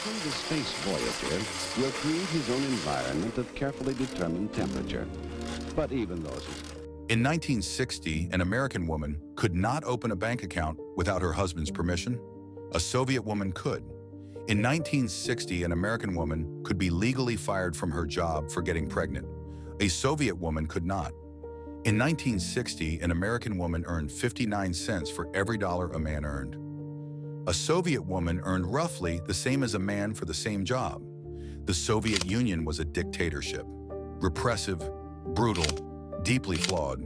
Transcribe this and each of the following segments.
The space voyager will create his own environment of carefully determined temperature. But even those... In 1960, an American woman could not open a bank account without her husband's permission. A Soviet woman could. In 1960, an American woman could be legally fired from her job for getting pregnant. A Soviet woman could not. In 1960, an American woman earned 59 cents for every dollar a man earned. A Soviet woman earned roughly the same as a man for the same job. The Soviet Union was a dictatorship, repressive, brutal, deeply flawed.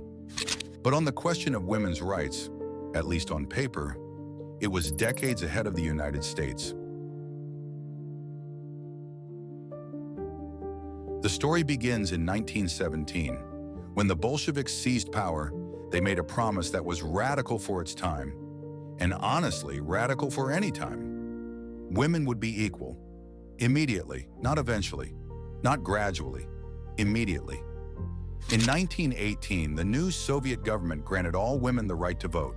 But on the question of women's rights, at least on paper, it was decades ahead of the United States. The story begins in 1917. When the Bolsheviks seized power, they made a promise that was radical for its time, and honestly, radical for any time. Women would be equal. Immediately, not eventually, not gradually, immediately. In 1918, the new Soviet government granted all women the right to vote.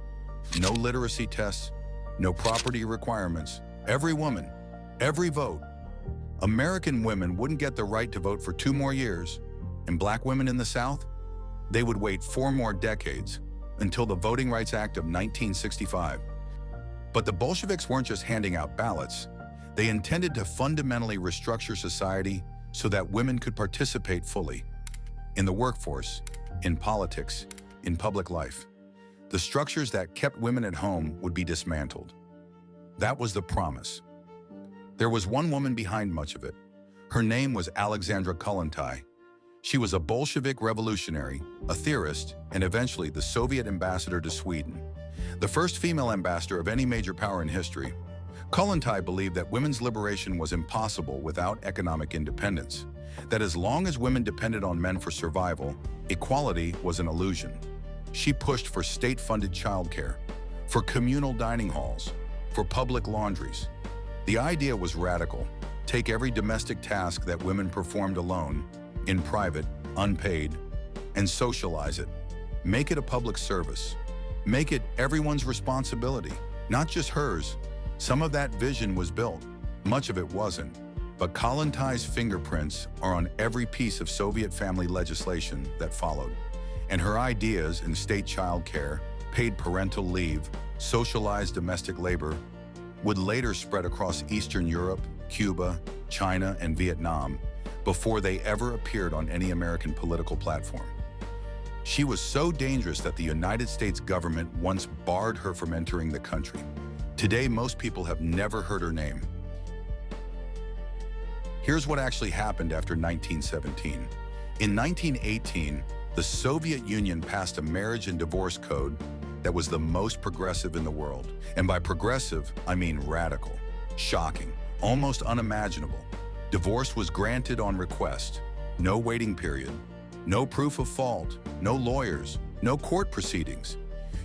No literacy tests, no property requirements. Every woman, every vote. American women wouldn't get the right to vote for 2 more years, and black women in the South, they would wait 4 more decades until the Voting Rights Act of 1965. But the Bolsheviks weren't just handing out ballots. They intended to fundamentally restructure society so that women could participate fully in the workforce, in politics, in public life. The structures that kept women at home would be dismantled. That was the promise. There was one woman behind much of it. Her name was Alexandra Kollontai. She was a Bolshevik revolutionary, a theorist, and eventually the Soviet ambassador to Sweden, the first female ambassador of any major power in history. Kollontai believed that women's liberation was impossible without economic independence, that as long as women depended on men for survival, equality was an illusion. She pushed for state-funded childcare, for communal dining halls, for public laundries. The idea was radical. Take every domestic task that women performed alone, in private, unpaid, and socialize it. Make it a public service. Make it everyone's responsibility, not just hers. Some of that vision was built, much of it wasn't. But Kollontai's fingerprints are on every piece of Soviet family legislation that followed. And her ideas in state child care, paid parental leave, socialized domestic labor, would later spread across Eastern Europe, Cuba, China, and Vietnam before they ever appeared on any American political platform. She was so dangerous that the United States government once barred her from entering the country. Today, most people have never heard her name. Here's what actually happened after 1917. In 1918, the Soviet Union passed a marriage and divorce code that was the most progressive in the world. And by progressive, I mean radical, shocking, almost unimaginable. Divorce was granted on request, no waiting period, no proof of fault, no lawyers, no court proceedings.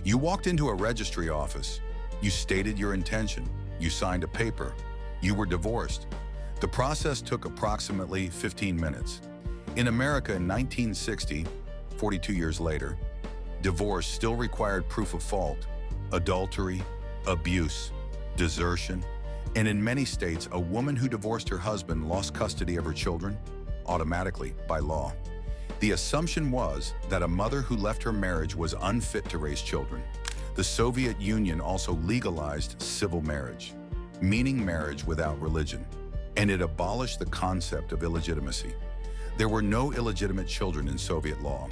You walked into a registry office, you stated your intention, you signed a paper, you were divorced. The process took approximately 15 minutes. In America in 1960, 42 years later, divorce still required proof of fault, adultery, abuse, desertion, and in many states, a woman who divorced her husband lost custody of her children automatically by law. The assumption was that a mother who left her marriage was unfit to raise children. The Soviet Union also legalized civil marriage, meaning marriage without religion, and it abolished the concept of illegitimacy. There were no illegitimate children in Soviet law.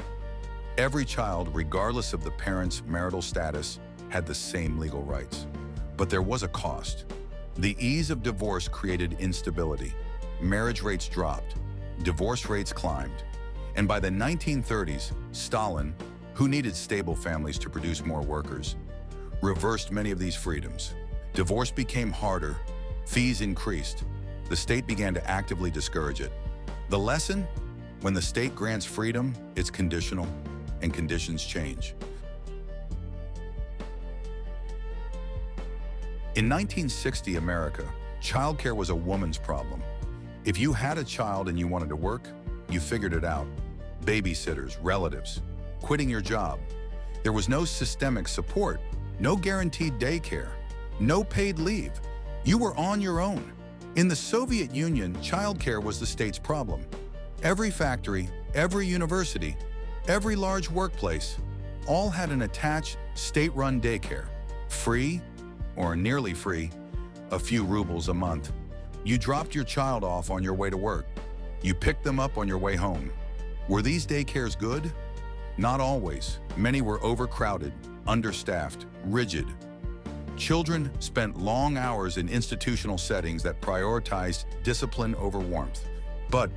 Every child, regardless of the parent's marital status, had the same legal rights. But there was a cost. The ease of divorce created instability. Marriage rates dropped. Divorce rates climbed. And by the 1930s, Stalin, who needed stable families to produce more workers, reversed many of these freedoms. Divorce became harder. Fees increased. The state began to actively discourage it. The lesson? When the state grants freedom, it's conditional, and conditions change. In 1960 America, childcare was a woman's problem. If you had a child and you wanted to work, you figured it out. Babysitters, relatives, quitting your job. There was no systemic support, no guaranteed daycare, no paid leave. You were on your own. In the Soviet Union, childcare was the state's problem. Every factory, every university, every large workplace, all had an attached, state-run daycare. Free, or nearly free, a few rubles a month. You dropped your child off on your way to work. You picked them up on your way home. Were these daycares good? Not always. Many were overcrowded, understaffed, rigid. Children spent long hours in institutional settings that prioritized discipline over warmth. But,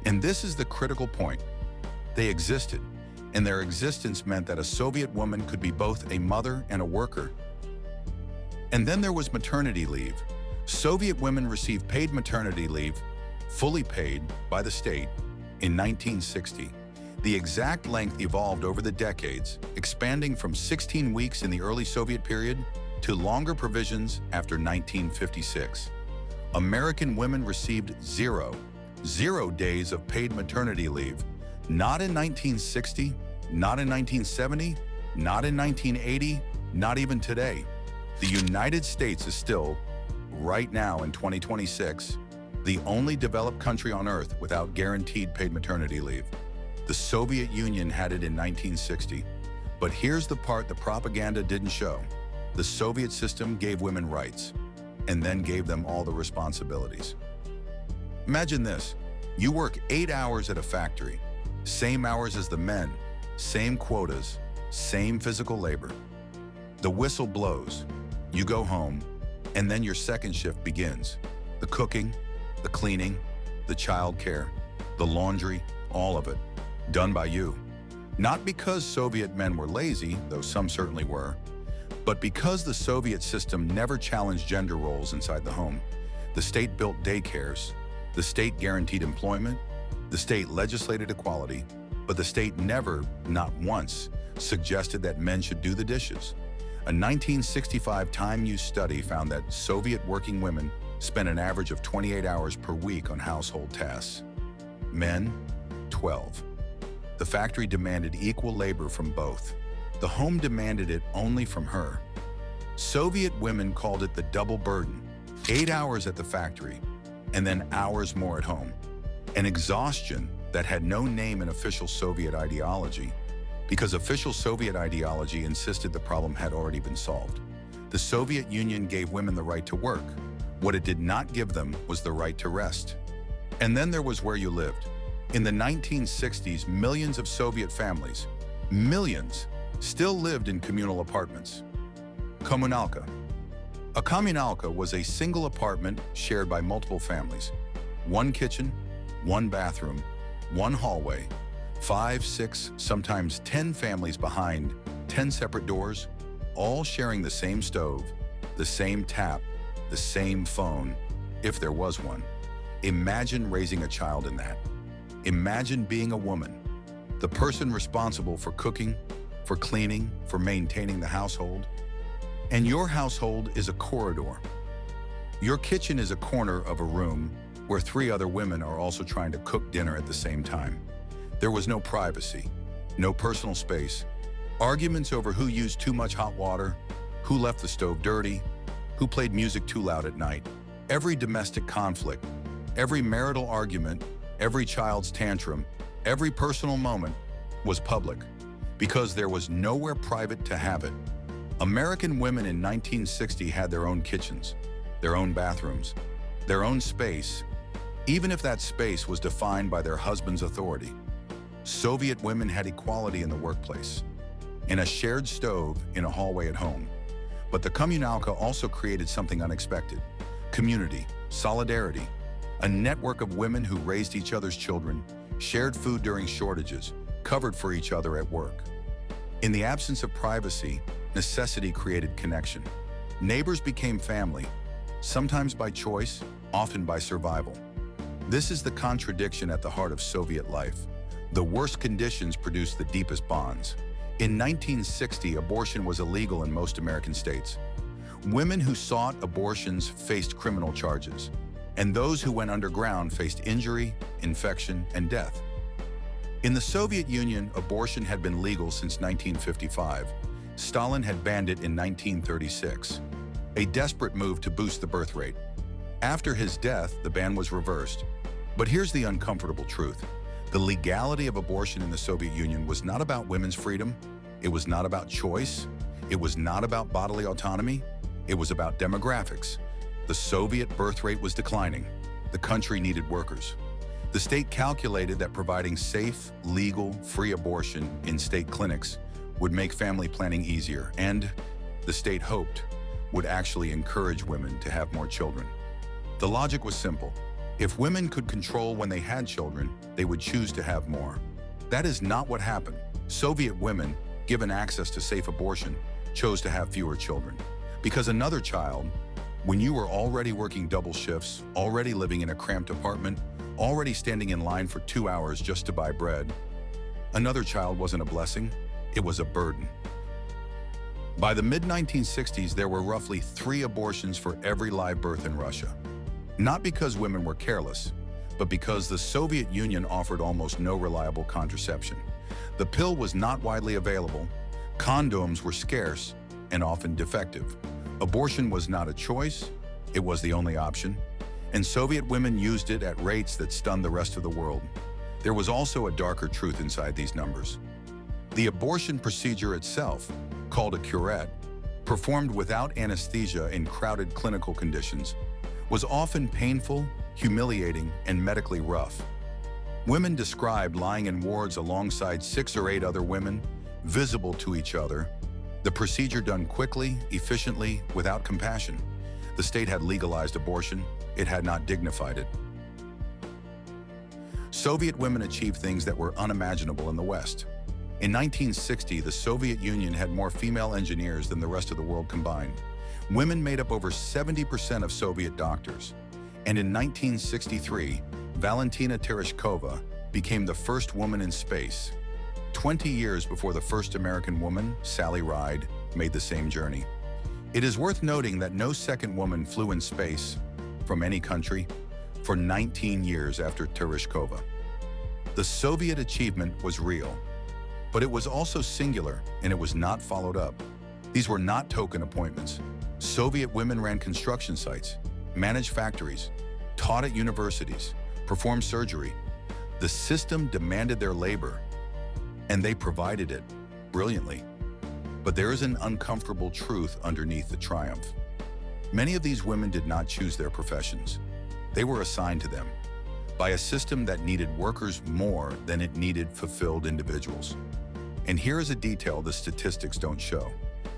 and this is the critical point, they existed, and their existence meant that a Soviet woman could be both a mother and a worker. And then there was maternity leave. Soviet women received paid maternity leave, fully paid by the state, in 1960. The exact length evolved over the decades, expanding from 16 weeks in the early Soviet period to longer provisions after 1956. American women received zero days of paid maternity leave, not in 1960, not in 1970, not in 1980, not even today. The United States is still, right now in 2026, the only developed country on Earth without guaranteed paid maternity leave. The Soviet Union had it in 1960. But here's the part the propaganda didn't show. The Soviet system gave women rights, and then gave them all the responsibilities. Imagine this. You work 8 hours at a factory, same hours as the men, same quotas, same physical labor. The whistle blows, you go home, and then your second shift begins. The cooking, the cleaning, the childcare, the laundry, all of it, done by you. Not because Soviet men were lazy, though some certainly were, but because the Soviet system never challenged gender roles inside the home. The state built daycares, the state guaranteed employment, the state legislated equality, but the state never, not once, suggested that men should do the dishes. A 1965 Time Use study found that Soviet working women spent an average of 28 hours per week on household tasks. Men, 12. The factory demanded equal labor from both. The home demanded it only from her. Soviet women called it the double burden, 8 hours at the factory, and then hours more at home. An exhaustion that had no name in official Soviet ideology, because official Soviet ideology insisted the problem had already been solved. The Soviet Union gave women the right to work. What it did not give them was the right to rest. And then there was where you lived. In the 1960s, millions of Soviet families, millions, still lived in communal apartments. Kommunalka. A kommunalka was a single apartment shared by multiple families. One kitchen, one bathroom, one hallway, 5, 6, sometimes 10 families behind 10 separate doors, all sharing the same stove, the same tap, the same phone, if there was one. Imagine raising a child in that. Imagine being a woman, the person responsible for cooking, for cleaning, for maintaining the household. And your household is a corridor. Your kitchen is a corner of a room where 3 other women are also trying to cook dinner at the same time. There was no privacy, no personal space, arguments over who used too much hot water, who left the stove dirty, who played music too loud at night. Every domestic conflict, every marital argument, every child's tantrum, every personal moment was public, because there was nowhere private to have it. American women in 1960 had their own kitchens, their own bathrooms, their own space, even if that space was defined by their husband's authority. Soviet women had equality in the workplace, in a shared stove in a hallway at home. But the kommunalka also created something unexpected: community, solidarity, a network of women who raised each other's children, shared food during shortages, covered for each other at work. In the absence of privacy, necessity created connection. Neighbors became family, sometimes by choice, often by survival. This is the contradiction at the heart of Soviet life. The worst conditions produced the deepest bonds. In 1960, abortion was illegal in most American states. Women who sought abortions faced criminal charges, and those who went underground faced injury, infection, and death. In the Soviet Union, abortion had been legal since 1955. Stalin had banned it in 1936, a desperate move to boost the birth rate. After his death, the ban was reversed. But here's the uncomfortable truth. The legality of abortion in the Soviet Union was not about women's freedom. It was not about choice. It was not about bodily autonomy. It was about demographics. The Soviet birth rate was declining. The country needed workers. The state calculated that providing safe, legal, free abortion in state clinics would make family planning easier, and the state hoped would actually encourage women to have more children. The logic was simple. If women could control when they had children, they would choose to have more. That is not what happened. Soviet women, given access to safe abortion, chose to have fewer children. Because another child, when you were already working double shifts, already living in a cramped apartment, already standing in line for 2 hours just to buy bread, another child wasn't a blessing, it was a burden. By the mid-1960s, there were roughly 3 abortions for every live birth in Russia. Not because women were careless, but because the Soviet Union offered almost no reliable contraception. The pill was not widely available, condoms were scarce and often defective. Abortion was not a choice, it was the only option, and Soviet women used it at rates that stunned the rest of the world. There was also a darker truth inside these numbers. The abortion procedure itself, called a curette, performed without anesthesia in crowded clinical conditions, was often painful, humiliating, and medically rough. Women described lying in wards alongside 6 or 8 other women, visible to each other. The procedure done quickly, efficiently, without compassion. The state had legalized abortion, it had not dignified it. Soviet women achieved things that were unimaginable in the West. In 1960, the Soviet Union had more female engineers than the rest of the world combined. Women made up over 70% of Soviet doctors. And in 1963, Valentina Tereshkova became the first woman in space, 20 years before the first American woman, Sally Ride, made the same journey. It is worth noting that no second woman flew in space from any country for 19 years after Tereshkova. The Soviet achievement was real, but it was also singular and it was not followed up. These were not token appointments. Soviet women ran construction sites, managed factories, taught at universities, performed surgery. The system demanded their labor, and they provided it brilliantly. But there is an uncomfortable truth underneath the triumph. Many of these women did not choose their professions. They were assigned to them by a system that needed workers more than it needed fulfilled individuals. And here is a detail the statistics don't show.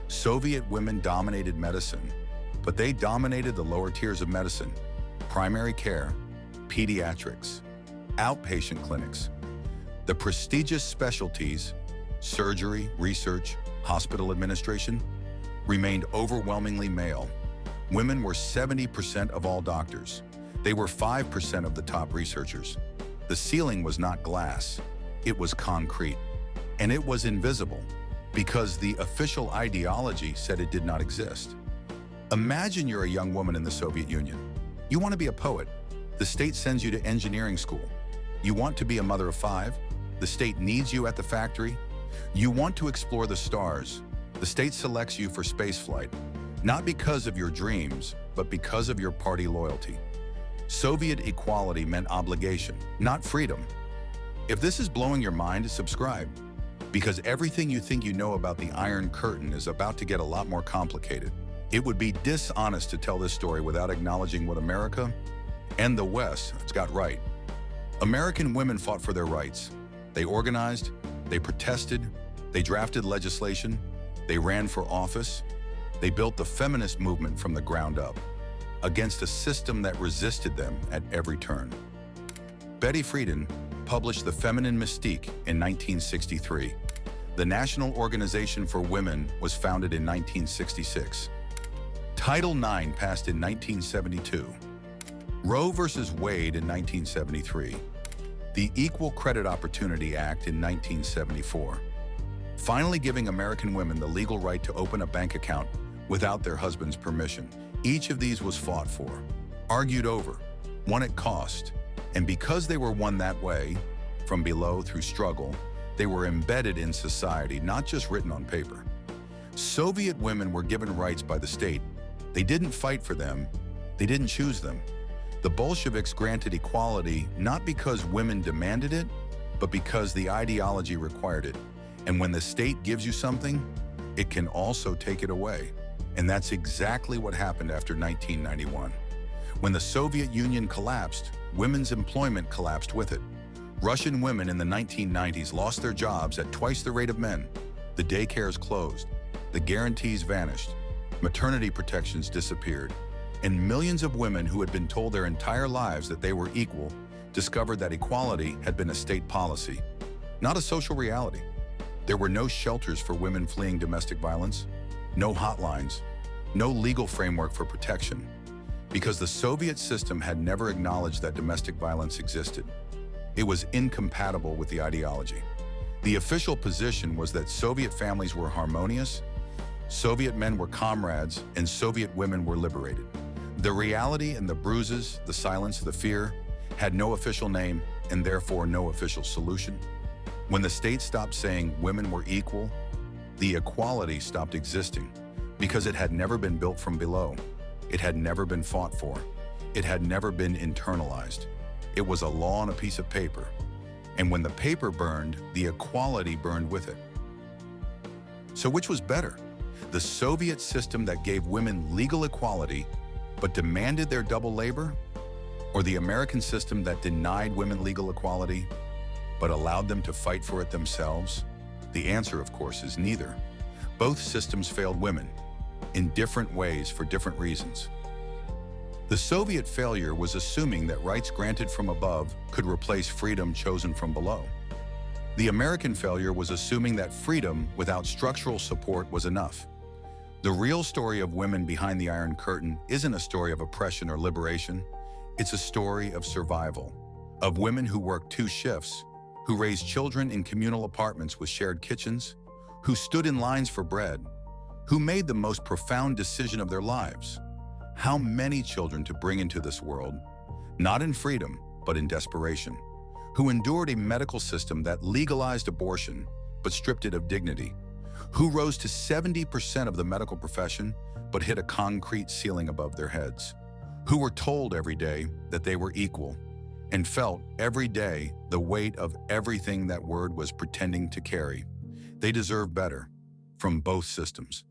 Soviet women dominated medicine, but they dominated the lower tiers of medicine: primary care, pediatrics, outpatient clinics. The prestigious specialties, surgery, research, hospital administration, remained overwhelmingly male. Women were 70% of all doctors. They were 5% of the top researchers. The ceiling was not glass, it was concrete. And it was invisible, because the official ideology said it did not exist. Imagine you're a young woman in the Soviet Union. You want to be a poet. The state sends you to engineering school. You want to be a mother of 5. The state needs you at the factory. You want to explore the stars. The state selects you for spaceflight, not because of your dreams, but because of your party loyalty. Soviet equality meant obligation, not freedom. If this is blowing your mind, subscribe. Because everything you think you know about the Iron Curtain is about to get a lot more complicated. It would be dishonest to tell this story without acknowledging what America and the West has got right. American women fought for their rights. They organized, they protested, they drafted legislation, they ran for office, they built the feminist movement from the ground up, against a system that resisted them at every turn. Betty Friedan published The Feminine Mystique in 1963. The National Organization for Women was founded in 1966. Title IX passed in 1972. Roe v. Wade in 1973. The Equal Credit Opportunity Act in 1974. Finally giving American women the legal right to open a bank account without their husband's permission. Each of these was fought for, argued over, won at cost, and because they were won that way, from below through struggle, they were embedded in society, not just written on paper. Soviet women were given rights by the state. They didn't fight for them, they didn't choose them, The Bolsheviks granted equality not because women demanded it, but because the ideology required it. And when the state gives you something, it can also take it away. And that's exactly what happened after 1991. When the Soviet Union collapsed, women's employment collapsed with it. Russian women in the 1990s lost their jobs at twice the rate of men. The daycares closed, the guarantees vanished, maternity protections disappeared, and millions of women who had been told their entire lives that they were equal discovered that equality had been a state policy, not a social reality. There were no shelters for women fleeing domestic violence, no hotlines, no legal framework for protection, because the Soviet system had never acknowledged that domestic violence existed. It was incompatible with the ideology. The official position was that Soviet families were harmonious, Soviet men were comrades, and Soviet women were liberated. The reality and the bruises, the silence, the fear, had no official name and therefore no official solution. When the state stopped saying women were equal, the equality stopped existing because it had never been built from below. It had never been fought for. It had never been internalized. It was a law on a piece of paper. And when the paper burned, the equality burned with it. So which was better? The Soviet system that gave women legal equality but demanded their double labor? Or the American system that denied women legal equality but allowed them to fight for it themselves? The answer, of course, is neither. Both systems failed women in different ways for different reasons. The Soviet failure was assuming that rights granted from above could replace freedom chosen from below. The American failure was assuming that freedom without structural support was enough. The real story of women behind the Iron Curtain isn't a story of oppression or liberation. It's a story of survival, of women who worked 2 shifts, who raised children in communal apartments with shared kitchens, who stood in lines for bread, who made the most profound decision of their lives. How many children to bring into this world, not in freedom, but in desperation, who endured a medical system that legalized abortion, but stripped it of dignity, who rose to 70% of the medical profession, but hit a concrete ceiling above their heads, who were told every day that they were equal, and felt every day the weight of everything that word was pretending to carry. They deserve better from both systems.